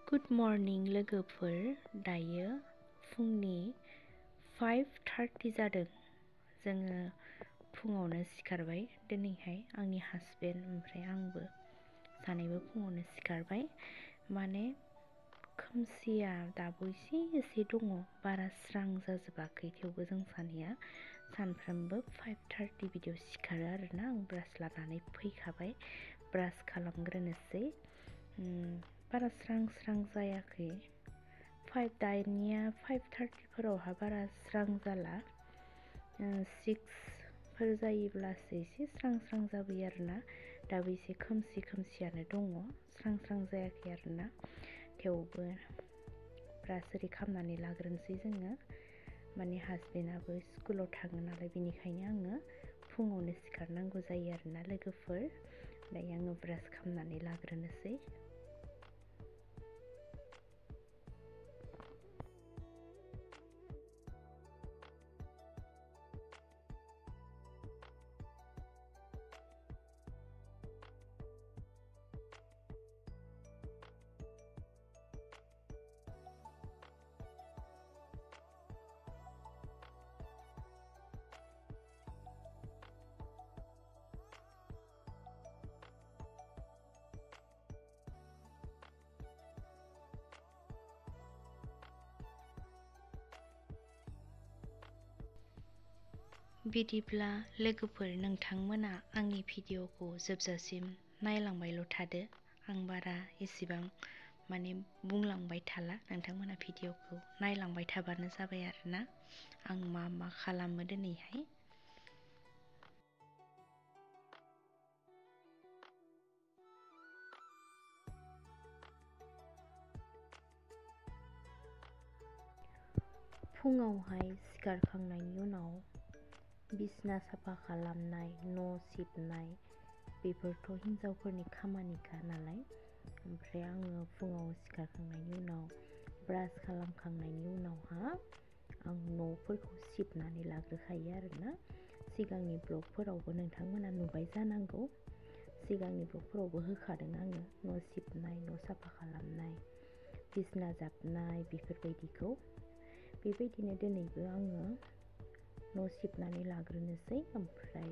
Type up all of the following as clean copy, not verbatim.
Good morning लोगोफोर, दायो फुंनि 5:30 जादों। जोङो फुङावनो सिखारबाय दिनैहाय आंनि हासबेन्ड ओमफ्राय आंबो सानैबो फुङावनो सिखारबाय। माने खोमसिया दाबो एसे दङ, बारा स्रां जाजोबाखै, थेवबो जों सानैया सानफ्रोमबो 5:30 बिदियाव सिखारो आरोना। आं ब्रास लानानै फैखाबाय, ब्रास खालामग्रोनोसै। बारा स्रां जायाखै। दानिया 5:30 बारा स्रां जाला। 6 जायोब्लासो एसे स्रां जाबोयो आरोना। दाबो एसे खोमसियानो दङ, स्रां जायाखै आरोना। थेवबो ब्रास ओरै खालामनानै लाग्रोनोसै जोङो। माने हासबेन्डआबो स्कुलाव थाङो नालाय, बेनिखायनो आङो फुङावनो सिखारनांगौ जायो आरोना लोगोफोर। दायो आङो ब्रास खालामनानै लाग्रोनोसै। बिदिब्ला लोगोफोर, नोंथांमोना आंनि भिडिअखौ जोबजासिम नायलांबायल' थादो। आं बारा एसेबां माने बुंलांबाय थाला, नोंथांमोना भिडिअखौ नायलांबाय थाबानो जाबाय आरोना। आं मा खालामो दिनैहाय। फुङावहाय सिखारखांनायनि उनाव बिसना साफा खालामनाय, न' सिबनाय, बेफोरथ' हिन्जावफोरनि खामानिखा नालाय। ओमफ्राय आङो फुङाव सिखारखांनायनि उनाव ब्रास खालामखांनायनि उनावहा आं न'फोरखौ सिबनानै लाग्रोखायो आरोना। सिगांनि ब्लगफोरावबो नोंथांमोना नुबाय जानांगौ। सिगांनि ब्लगफोरावबो होखादों आङो न' सिबनाय, न' साफा खालामनाय, बिसना जाबनाय, बेफोरबायदिखौ। बेबायदिनो दिनैबो आङो न' सिबनानै लाग्रोनोसै। ओमफ्राय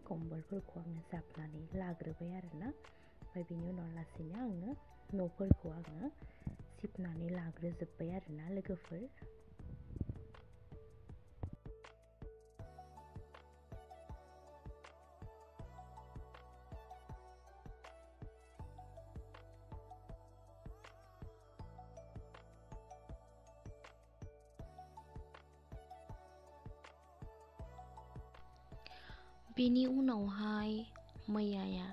कम्बलफोरखौ आङो जाबनानै लाग्रोबाय आरोना। ओमफ्राय बेनि उनाव लासैनो आङो न'फोरखौ आङो सिबनानै लाग्रोजोब्बाय आरोना लोगोफोर। बेनि उनावहाय मैयाया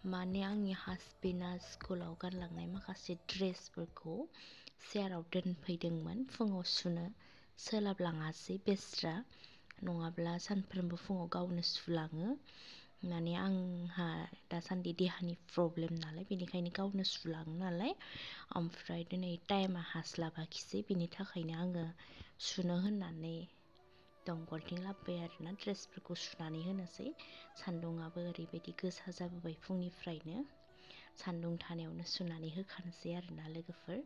माने आंनि हासबेन्डआ स्कुलाव गानलांनाय माखासे ड्रेसफोरखौ चेयाराव दोनफैदोंमोन। फुङाव सुनो सोलाबलाङासै बेस्रा, नङाब्ला सानफ्रोमबो फुङाव गावनो सुलाङो। माने आंहा दासान्दि देहानि प्रब्लेम नालाय, बेनिखायनो गावनो सुलाङो नालाय। ओमफ्राय दिनै टाइमा हास्लाबाखिसै, बेनि थाखायनो आङो सुनो होननानै दंखलथिं लाबोबाय आरोना। ड्रेसफोरखौ सुनानै होनोसै। सान्दुङाबो ओरैबायदि गोसा जाबोबाय फुंनिफ्रायनो, सान्दुं थानायावनो सुनानै होखानोसै आरोना लोगोफोर।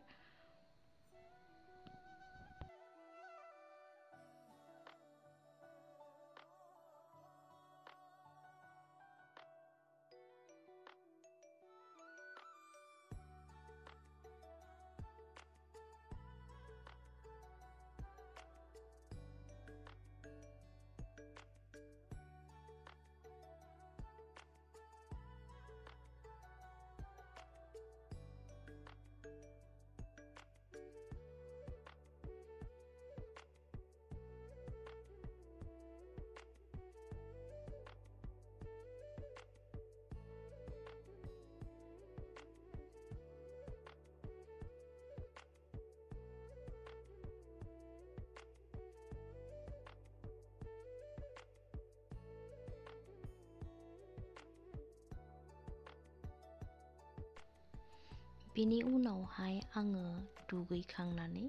बेनि उनावहाय आङो दुगैखांनानै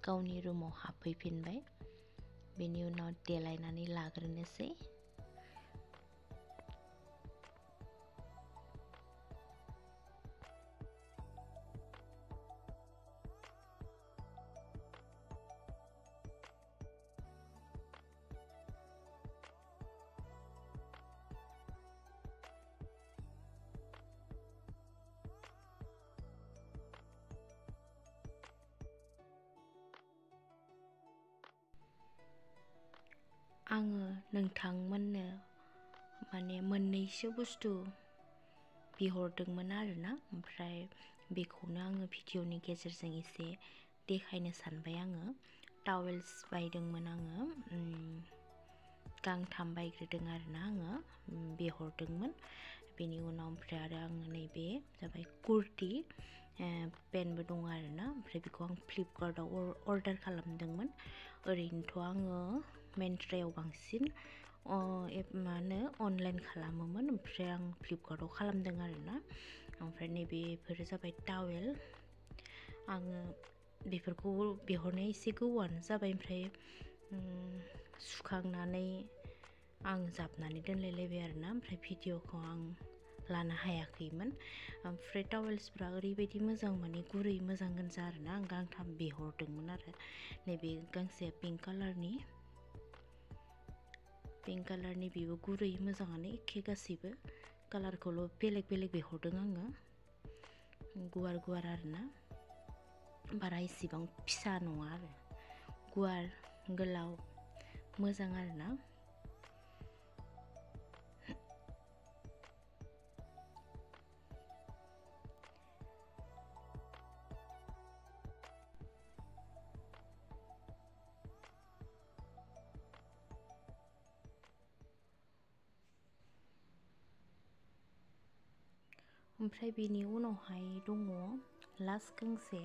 गावनि रुमाव हाबफैफिनबाय। बेनि उनाव देलायनानै लाग्रोनोसै। आङो नोंथांमोननो माने मोननैसो बुस्थु बिहरदोंमोन आरोना, ओमफ्राय बेखौनो आङो भिडिअनि गेजेरजों एसे देखायनो सानबाय। आङो टावेल्स बायदोंमोन, आङो गांथाम बायग्रोदों आरोना, आङो बिहरदोंमोन। बेनि उनाव ओमफ्राय आरो आङो नैबे जाबाय कुर्ति पेन्टबो दङ आरोना, ओमफ्राय बेखौ आं फ्लिपकार्टआव अर्डार खालामदोंमोन। ओरैनोथ' आङो मेन्ट्रायाव बांसिन अनलाइन खालामोमोन, ओमफ्राय आं फ्लिपकार्टआव खालामदों आरोना। ओमफ्राय नैबेफोर जाबाय टावेल। आङो बेफोरखौ बिहरनाया एसे गोबावानो जाबाय, ओमफ्राय सुखांनानै आं जाबनानै दोनलायलायबाय आरोना, ओमफ्राय भिडिअखौ आं लानो हायाखैमोन। ओमफ्राय टावेल्सफ्रा ओरैबायदि मोजां, माने गुरै मोजां गोजा आरोना। आं गांथाम बिहरदोंमोन आरो नैबे गांसेया पिंक कालारनि बेबो गुरै मोजाङानो, एखे गासैबो कालारखौल' बेलेग बेलेग बिहरदों आङो। गुवार गुवार आरोना, बारा इसेबां फिसा नङा आरो, गुवार गोलाव मोजां आरोना। ओमफ्राय बेनि उनावहाय दङ लास्ट गांसे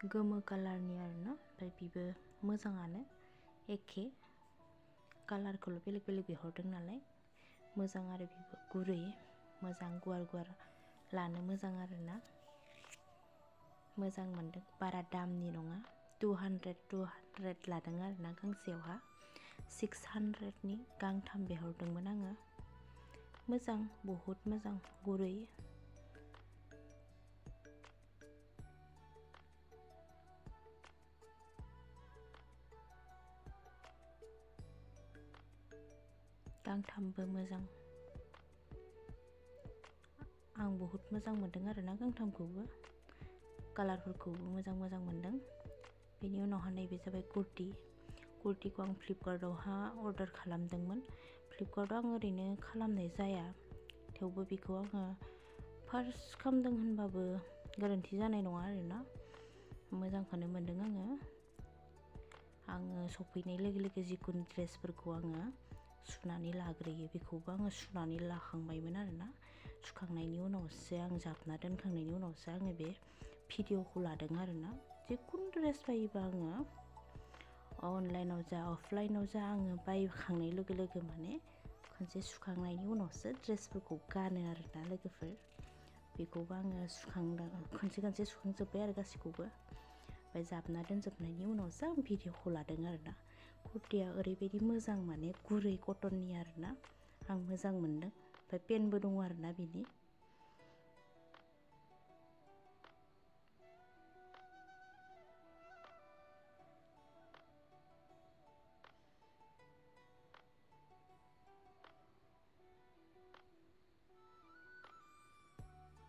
गोमो कालारनि आरोना, ओमफ्राय बेबो मोजाङानो, एखे कालारखौल' बेलेग बेलेग बिहरदों नालाय। मोजां आरो बेबो गुरै मोजां, गुवार गुवार लानो मोजां आरोना, मोजां मोनदों। बारा दामनि नङा, 200 लादों आरोना गांसेयावहा। 600नि गांथाम बिहरदोंमोन आङो। मोजां, बहुद मोजां, गुरै। गांथामबो मोजां, आं बहुद मोजां मोनदों आरोना गांथामखौबो, कालारफोरखौबो मोजां मोजां मोनदों। बेनि उनावहाय नैबे जाबाय कुर्तिखौ आं फ्लिपकार्टआवहा अर्डार खालामदोंमोन। फ्लिपकार्टआव आं ओरैनो खालामनाय जाया, थेवबो बेखौ आङो फार्स्ट खालामदों होनबाबो गोरोन्थि जानाय नङा आरोना। मोजांखौनो मोनदों आङो सफैनाय लोगो लोगो जिखुनु ड्रेसफोरखौ आङो सुनानै लाग्रोयो। बेखौबो आङो सुनानै लाखांबायमोन आरोना। सुखांनायनि उनावसो, आं जाबना दोनखांनायनि उनावसो आङो बे भिडिअखौ लादों आरोना। जिखुनु ड्रेस बायोबा आङो अनलाइनाव जा अफलाइनाव जा, आङो बायखांनाय लोगो लोगो माने खनसे सुखांनायनि उनावसो ड्रेसफोरखौ गानो आरोना लोगोफोर। बेखौबो आङो खनसे सुखांजोब्बाय आरो गासैखौबो, ओमफ्राय जाबना दोनजोबनायनि उनावसो आं भिडिअखौ लादों आरोना। कुर्तिया ओरैबायदि मोजां, माने गुरै कटननि आरोना, आं मोजां मोनदों। ओमफ्राय पेन्टबो दङ आरोना बिनि।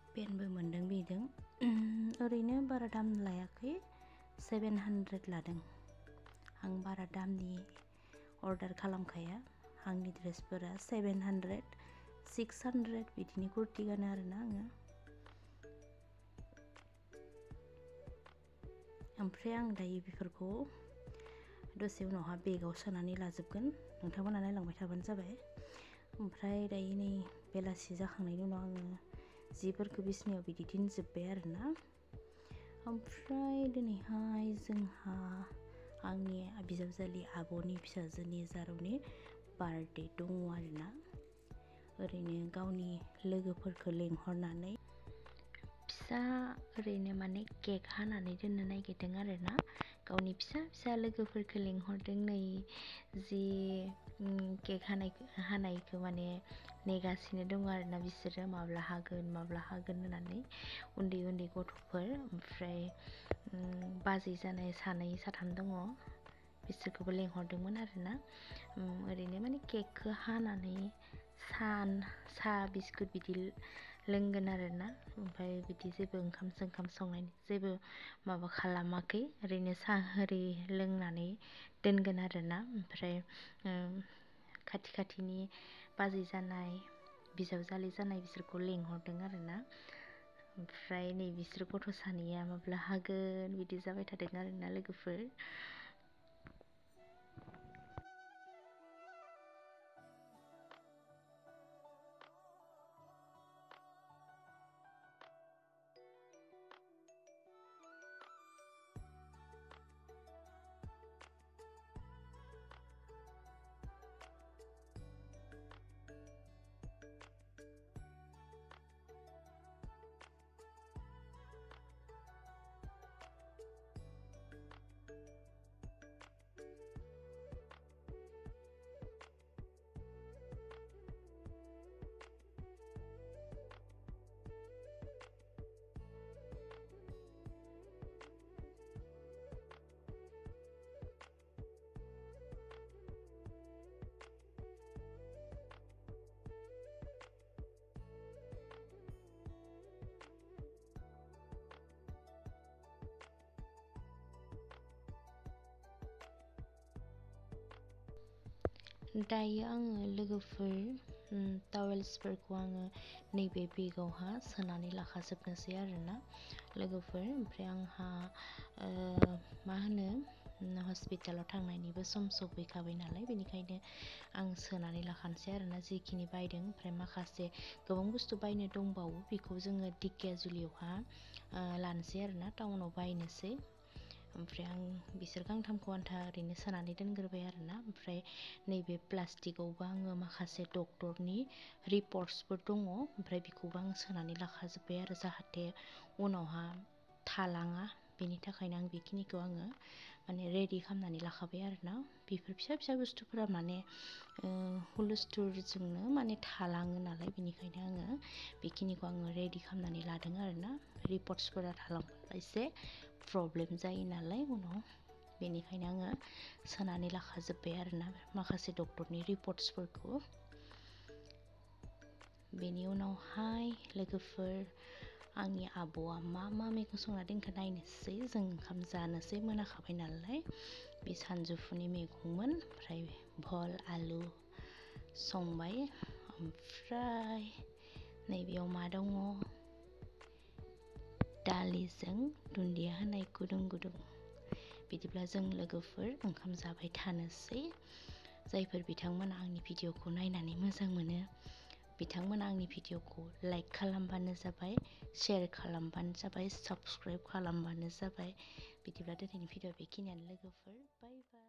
पेन्टबो मोनदों बेजों। ओरैनो बारा दाम लायाखै, 700 लादों। आं बारा दामनि अर्डार खालामखाया, आंनि ड्रेसफोरा 700, 600 बिदिनि कुर्ति गानो आरोना आङो। ओमफ्राय आं दायो बेफोरखौ दसे उनावहा बेगाव सोनानै लाजोबगोन, नोंथांमोना नायलांबाय थाबानो जाबाय। ओमफ्राय दायो नै बेलासि जाखांनायनि उनाव आङो जिफोरखौ बिसिनायाव बिदि दोनजोब्बाय आरोना। ओमफ्राय दिनैहाय जोंहा आंनि बिजावजालि आब'नि फिसाजोनि जारौनि बार्थडे दङ आरोना। ओरैनो गावनि लोगोफोरखौ लेंहरनानै फिसा ओरैनो माने केक हानानै दोननो नागिरदों आरोना। गावनि फिसा फिसा लोगोफोरखौ लेंहरदों, नै जि केक हानायखौ माने नेगासिनो दङ आरोना बिसोरो, माब्ला हागोन होननानै, उन्दै उन्दै गथ'फोर। ओमफ्राय बाजै जानाय सानै साथाम दङ, बिसोरखौबो लेंहरदोंमोन आरोना। ओरैनो माने केकखौ हानानै साहा बिस्कुट बिदि लोंगोन आरोना ओमफ्राय बिदि जेबो ओंखाम संनायनि जेबो माबा खालामाखै ओरैनो साहा ओरि लोंनानै दोनगोन आरोना ओमफ्राय खाथिनि बाजै जानाय बिजावजालि जानाय बिसोरखौ लेंहरदों आरोना ओमफ्राय नै बिसोर गथ' सानैया माब्ला हागोन बिदि जाबाय थादों आरोना लोगोफोर। दायो आङो लोगोफोर टावेल्सफोरखौ आङो नैबे बेगावहा सोनानै लाखाजोबनोसै आरोना लोगोफोर। ओमफ्राय आंहा मा होनो हस्पिटालाव थांनायनिबो सम सफैखाबाय नालाय बेनिखायनो आं सोनानै लाखानोसै आरोना जिखिनि बायदों। ओमफ्राय माखासे गोबां बुस्थु बायनो दंबावो बेखौ जोङो दिकेजुलियावहा लानोसै आरोना टाउनाव बायनोसै। ओमफ्राय आं बिसोर गांथामखौ आन्था ओरैनो सोनानै दोनग्रोबाय आरोना ओमफ्राय नैबे प्लास्टिकआवबो आङो माखासे डक्टरनि रिपर्टसफोर दङ ओमफ्राय बेखौबो आं सोनानै लाखाजोब्बाय आरो जाहाथे उनावहा थालाङा बेनि थाखायनो आं बेखिनिखौ आङो माने रेडि खालामनानै लाखाबाय आरोना। बेफोर फिसा फिसा बुस्थुफोरा माने हुलुस्थुरजोंनो माने थालाङो नालाय बेनिखायनो आङो बेखिनिखौ आङो रेडि खालामनानै लादों आरोना। रिपर्टसफोरा थालांब्ला एसे प्रब्लेम जायो नालाय उनाव बेनिखायनो आङो सोनानै लाखाजोब्बाय आरोना माखासे डक्टरनि रिपर्टसफोरखौ। बेनि उनावहाय लोगोफोर आंनि आब'आ मा मैगं संना दोनखो नायनोसै। जों ओंखाम जानोसै मोनाखाबाय नालाय बे सानजौफुनि मैगंमोन ओमफ्राय भल आलु संबाय ओमफ्राय नैबेयाव मा दङ दालिजों दुन्दिया होनाय गुदुं गुदुं। बिदिब्ला जों लोगोफोर ओंखाम जाबाय थानोसै। जायफोर बिथांमोना आंनि भिडिअखौ नायनानै मोजां मोनो बिथांमोना आंनि भिडिअखौ लाइक खालामबानो जाबाय, शेयार खालामबानो जाबाय, साबस्क्राइब खालामबानो जाबाय। बिदिब्ला दिनैनि भिडिअ बेखिनियानो लोगोफोर, बाय बाय।